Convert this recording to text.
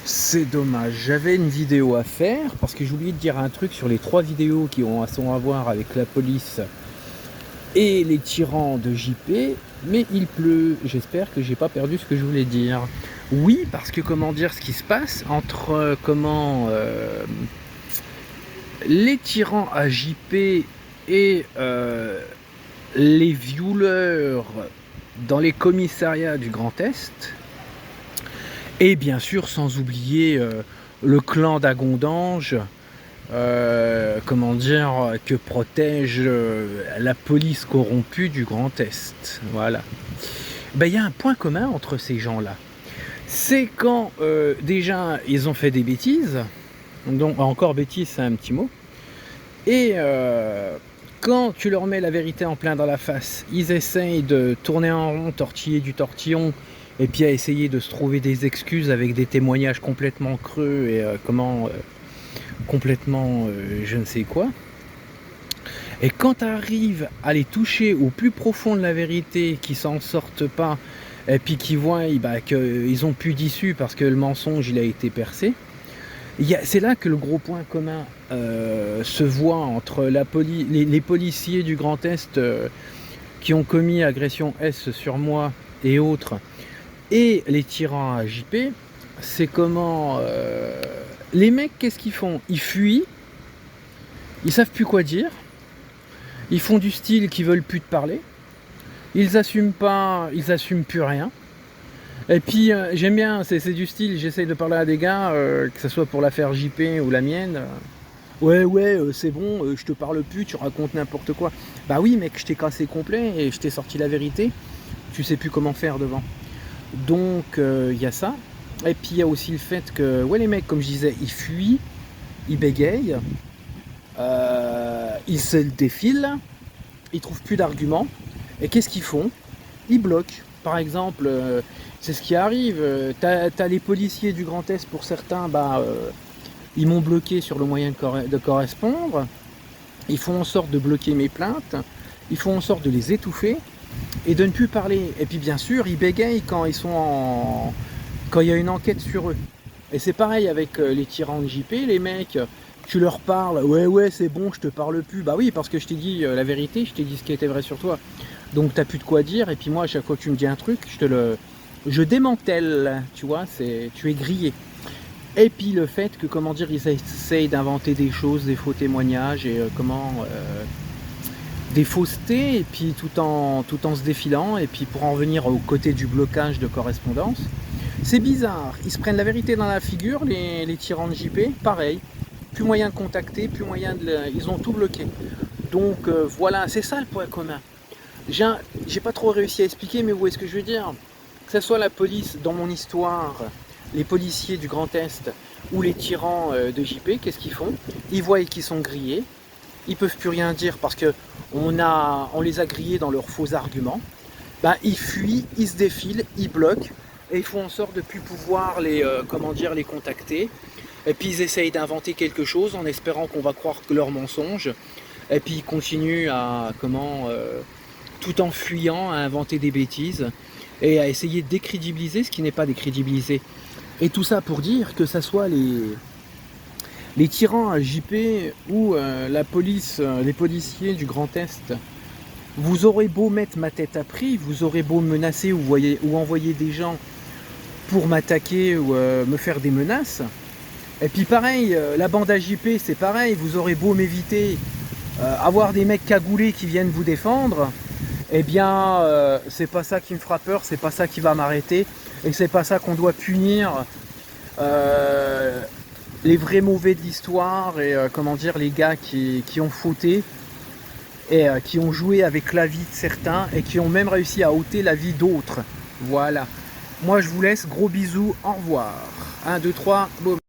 C'est dommage, j'avais une vidéo à faire parce que j'ai oublié de dire un truc sur les 3 vidéos qui ont à voir avec la police et les tyrans de JP, mais il pleut. J'espère que j'ai pas perdu ce que je voulais dire. Oui, parce que comment dire ce qui se passe entre les tyrans à JP et les violeurs dans les commissariats du Grand Est. Et bien sûr, sans oublier le clan d'Agondange, que protège la police corrompue du Grand Est. Voilà. Ben, y a un point commun entre ces gens-là. C'est quand déjà ils ont fait des bêtises, donc encore bêtises, c'est un petit mot, et quand tu leur mets la vérité en plein dans la face, ils essayent de tourner en rond, tortiller du tortillon, et puis à essayer de se trouver des excuses avec des témoignages complètement creux et complètement je ne sais quoi. Et quand tu arrives à les toucher au plus profond de la vérité, qui s'en sortent pas, et puis qui voient qu'ils n'ont plus d'issue parce que le mensonge il a été percé, c'est là que le gros point commun se voit entre les policiers du Grand Est qui ont commis agression S sur moi et autres, et les tyrans à JP. C'est comment les mecs, qu'est-ce qu'ils font? Ils fuient, ils savent plus quoi dire, ils font du style qu'ils veulent plus te parler, ils assument pas, ils assument plus rien. Et puis j'aime bien, c'est du style, j'essaye de parler à des gars, que ce soit pour l'affaire JP ou la mienne. Ouais, c'est bon, je te parle plus, tu racontes n'importe quoi. Bah oui mec, je t'ai cassé complet et je t'ai sorti la vérité, tu sais plus comment faire devant. Donc il y a ça. Et puis il y a aussi le fait que ouais, les mecs, comme je disais, ils fuient, ils bégayent, ils se défilent, ils trouvent plus d'arguments. Et qu'est-ce qu'ils font? Ils bloquent. Par exemple, c'est ce qui arrive. T'as les policiers du Grand Est, pour certains, ils m'ont bloqué sur le moyen de correspondre. Ils font en sorte de bloquer mes plaintes. Ils font en sorte de les étouffer et de ne plus parler. Et puis bien sûr, ils bégayent quand il y a une enquête sur eux. Et c'est pareil avec les tyrans de JP, les mecs, tu leur parles, ouais, c'est bon, je te parle plus. Bah oui, parce que je t'ai dit la vérité, je t'ai dit ce qui était vrai sur toi. Donc t'as plus de quoi dire, et puis moi, à chaque fois que tu me dis un truc, je démantèle, tu vois, tu es grillé. Et puis le fait que, comment dire, ils essayent d'inventer des choses, des faux témoignages, et des faussetés, et puis tout en se défilant, et puis pour en venir au côté du blocage de correspondance. C'est bizarre, ils se prennent la vérité dans la figure, les tyrans de JP, pareil, plus moyen de contacter, plus moyen ils ont tout bloqué. Donc voilà, c'est ça le point commun. J'ai pas trop réussi à expliquer, mais vous voyez ce que je veux dire. Que ce soit la police, dans mon histoire, les policiers du Grand Est, ou les tyrans de JP, qu'est-ce qu'ils font? Ils voient qu'ils sont grillés, ils peuvent plus rien dire parce que on les a grillés dans leurs faux arguments. Ils fuient, ils se défilent, ils bloquent, et ils font en sorte de ne plus pouvoir les contacter. Et puis ils essayent d'inventer quelque chose en espérant qu'on va croire que leur mensonge. Et puis ils continuent à tout en fuyant, à inventer des bêtises et à essayer de décrédibiliser ce qui n'est pas décrédibilisé. Et tout ça pour dire que ça soit les tyrans à JP ou la police, les policiers du Grand Est, vous aurez beau mettre ma tête à prix, vous aurez beau menacer ou envoyer des gens pour m'attaquer ou me faire des menaces. Et puis pareil, la bande à JP, c'est pareil, vous aurez beau m'éviter, avoir des mecs cagoulés qui viennent vous défendre, eh bien c'est pas ça qui me fera peur, c'est pas ça qui va m'arrêter, et c'est pas ça qu'on doit punir les vrais mauvais de l'histoire, et les gars qui ont fauté et qui ont joué avec la vie de certains et qui ont même réussi à ôter la vie d'autres. Voilà. Moi je vous laisse, gros bisous, au revoir. 1, 2, 3, boum.